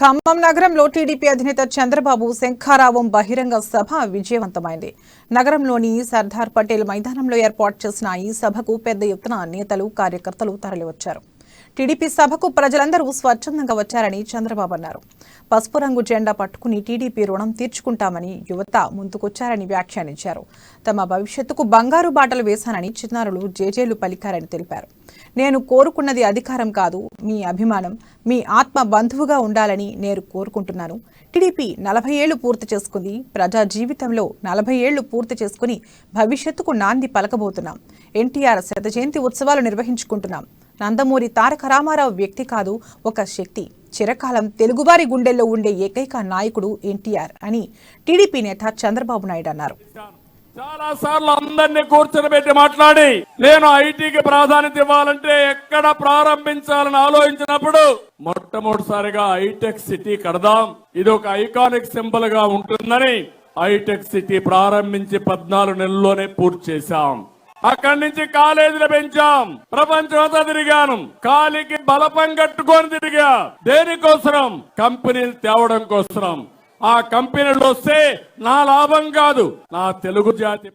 ఖమ్మం నగరంలో టీడీపీ అధినేత చంద్రబాబు శంఖారావం బహిరంగ సభ విజయవంతమైంది. నగరంలోని సర్దార్ పటేల్ మైదానంలో ఏర్పాటు చేసిన ఈ సభకు పెద్ద ఎత్తున నేతలు, కార్యకర్తలు తరలివచ్చారు. టీడీపీ సభకు ప్రజలందరూ స్వచ్ఛందంగా వచ్చారని చంద్రబాబు అన్నారు. పసుపు రంగు జెండా పట్టుకుని టీడీపీ రుణం తీర్చుకుంటామని యువత ముందుకొచ్చారని వ్యాఖ్యానించారు. తమ భవిష్యత్తుకు బంగారు బాటలు వేశానని చిన్నారులు జేజేలు పలికారని తెలిపారు. నేను కోరుకున్నది అధికారం కాదు, మీ అభిమానం, మీ ఆత్మ బంధువుగా ఉండాలని నేను కోరుకుంటున్నాను. టీడీపీ 40 ఏళ్లు పూర్తి చేసుకుంది. ప్రజా జీవితంలో 40 ఏళ్లు పూర్తి చేసుకుని భవిష్యత్తుకు నాంది పలకబోతున్నాం. ఎన్టీఆర్ శత జయంతి ఉత్సవాలు నిర్వహించుకుంటున్నాం. నందమూరి తారక రామారావు వ్యక్తి కాదు, ఒక శక్తి. చిరకాలం తెలుగువారి గుండెల్లో ఉండే ఏకైక నాయకుడు ఎన్టీఆర్ అని టీడీపీ నేత చంద్రబాబు నాయుడు అన్నారు. చాలా సార్లు అందరినీ కూర్చొని మాట్లాడి నేను ఐటీకి ప్రాధాన్యత ఇవ్వాలంటే ఎక్కడ ప్రారంభించాలని ఆలోచించినప్పుడు మొట్టమొదటిసారిగా హైటెక్ సిటీ కడదాం, ఇది ఒక ఐకానిక్ సింబల్ గా ఉంటుందని హైటెక్ సిటీ ప్రారంభించి 14 నెలల్లోనే పూర్తి చేశాం. అక్కడి నుంచి కాలేజీలు పెంచాం. ప్రపంచం అంతా తిరిగాను. కాలికి బలపం కట్టుకొని తిరిగా. దేనికోసం? కంపెనీలు తేవడం కోసం. ఆ కంపెనీలు వస్తే నా లాభం కాదు, నా తెలుగు జాతి